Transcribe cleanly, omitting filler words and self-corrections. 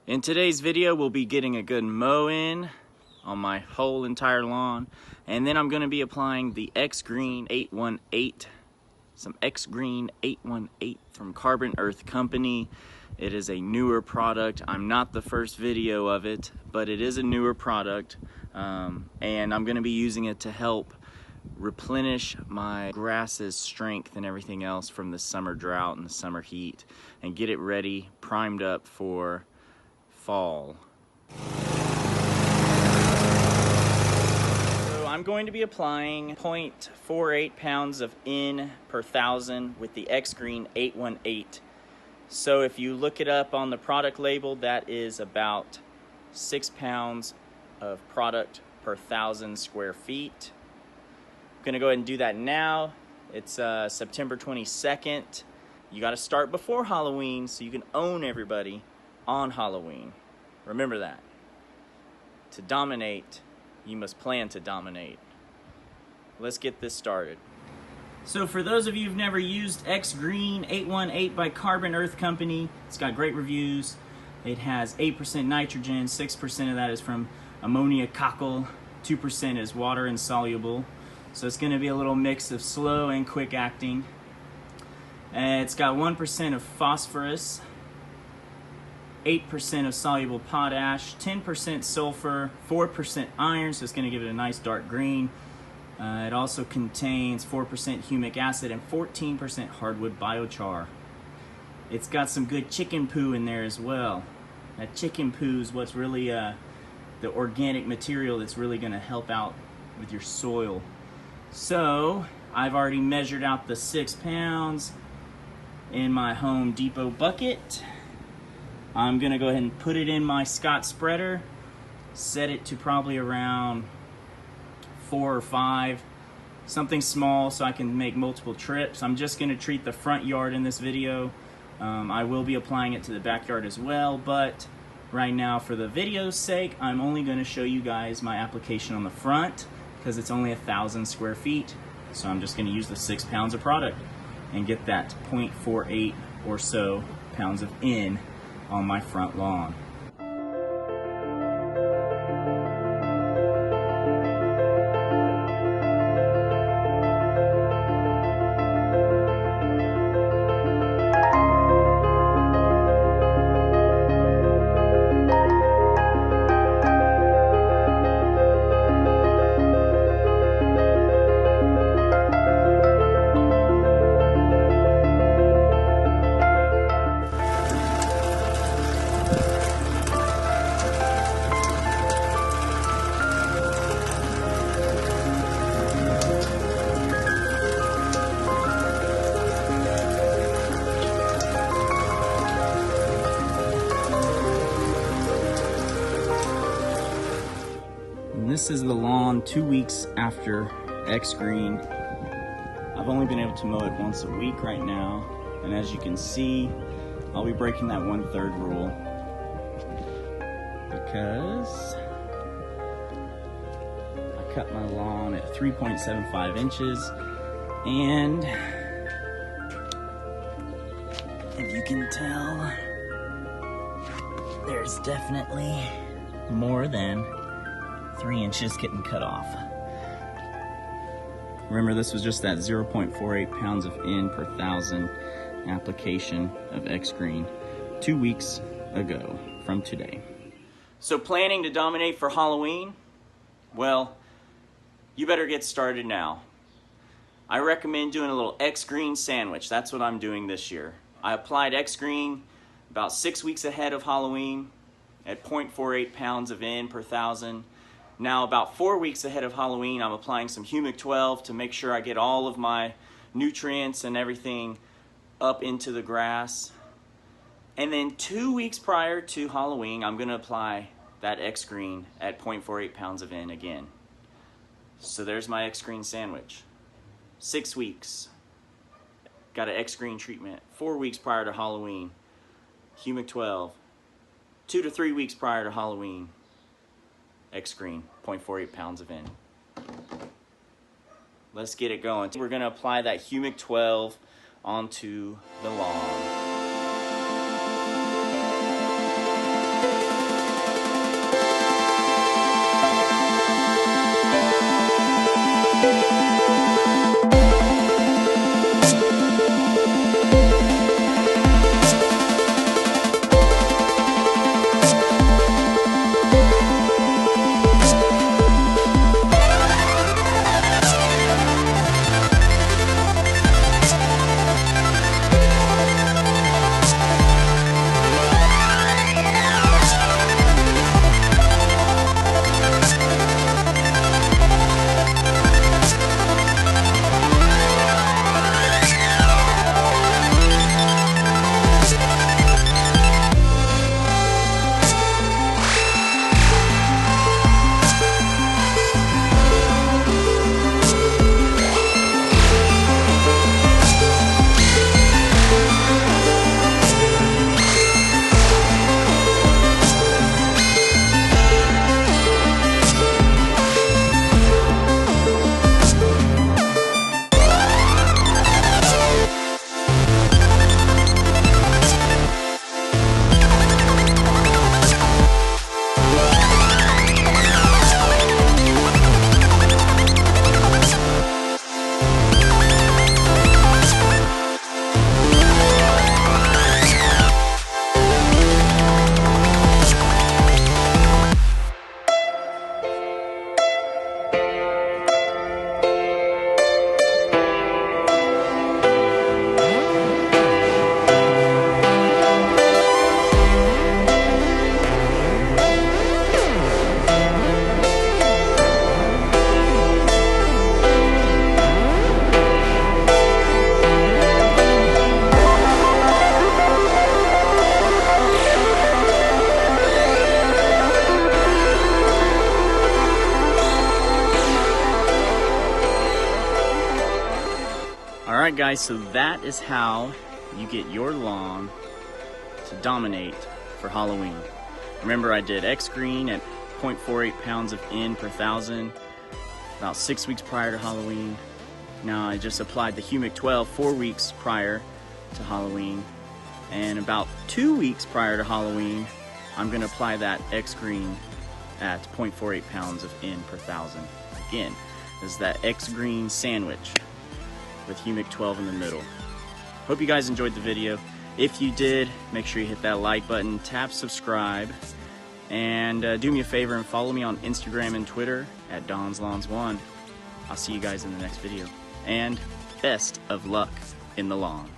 In today's video, we'll be getting a good mow in on my whole entire lawn, and then I'm going to be applying the XGRN 818, some XGRN 818 from Carbon Earth Company. It is a newer product. I'm not the first video of it, but it is a newer product, and I'm going to be using it to help replenish my grass's strength and everything else from the summer drought and the summer heat, and get it ready, primed up for fall. So I'm going to be applying 0.48 pounds of N per thousand with the XGRN 818. So if you look it up on the product label, that is about 6 pounds of product per 1,000 square feet. I'm gonna go ahead and do that now. It's September 22nd. You gotta start before Halloween so you can own everybody on Halloween. Remember that. To dominate, you must plan to dominate. Let's get this started. So for those of you who've never used XGRN 818 by Carbon Earth Company, it's got great reviews. It has 8% nitrogen, 6% of that is from ammonia cockle, 2% is water insoluble. So it's gonna be a little mix of slow and quick acting. It's got 1% of phosphorus, 8% of soluble potash, 10% sulfur, 4% iron, so it's going to give it a nice dark green. It also contains 4% humic acid and 14% hardwood biochar. It's got some good chicken poo in there as well. That chicken poo is what's really the organic material that's really going to help out with your soil. So I've already measured out the 6 pounds in my Home Depot bucket. I'm gonna go ahead and put it in my Scott spreader, set it to probably around 4 or 5, something small so I can make multiple trips. I'm just gonna treat the front yard in this video. I will be applying it to the backyard as well, but right now for the video's sake, I'm only gonna show you guys my application on the front because it's only 1,000 square feet. So I'm just gonna use the 6 pounds of product and get that 0.48 or so pounds of N on my front lawn. This is the lawn 2 weeks after XGRN. I've only been able to mow it once a week right now, and as you can see, I'll be breaking that 1/3 rule because I cut my lawn at 3.75 inches, and if you can tell, there's definitely more than 3 inches getting cut off. Remember, this was just that 0.48 pounds of N per 1,000 application of XGRN 2 weeks ago from today. So planning to dominate for Halloween? Well, you better get started now. I recommend doing a little XGRN sandwich. That's what I'm doing this year. I applied XGRN about 6 weeks ahead of Halloween at 0.48 pounds of N per 1,000. Now about 4 weeks ahead of Halloween, I'm applying some Humic 12 to make sure I get all of my nutrients and everything up into the grass. And then 2 weeks prior to Halloween, I'm gonna apply that XGRN at 0.48 pounds of N again. So there's my XGRN sandwich. 6 weeks, got an XGRN treatment. 4 weeks prior to Halloween, Humic 12. 2 to 3 weeks prior to Halloween, XGRN, 0.48 pounds of N. Let's get it going. We're gonna apply that Humic 12 onto the lawn. Alright guys, so that is how you get your lawn to dominate for Halloween. Remember, I did X-GRN at 0.48 pounds of N per thousand about 6 weeks prior to Halloween. Now I just applied the Humic 12 4 weeks prior to Halloween, and about 2 weeks prior to Halloween I'm going to apply that X-GRN at 0.48 pounds of N per thousand. Again, this is that X-GRN sandwich with Humic 12 in the middle. Hope you guys enjoyed the video. If you did, make sure you hit that like button, tap subscribe, and do me a favor and follow me on Instagram and Twitter at DonsLawns1. I'll see you guys in the next video, and best of luck in the lawn.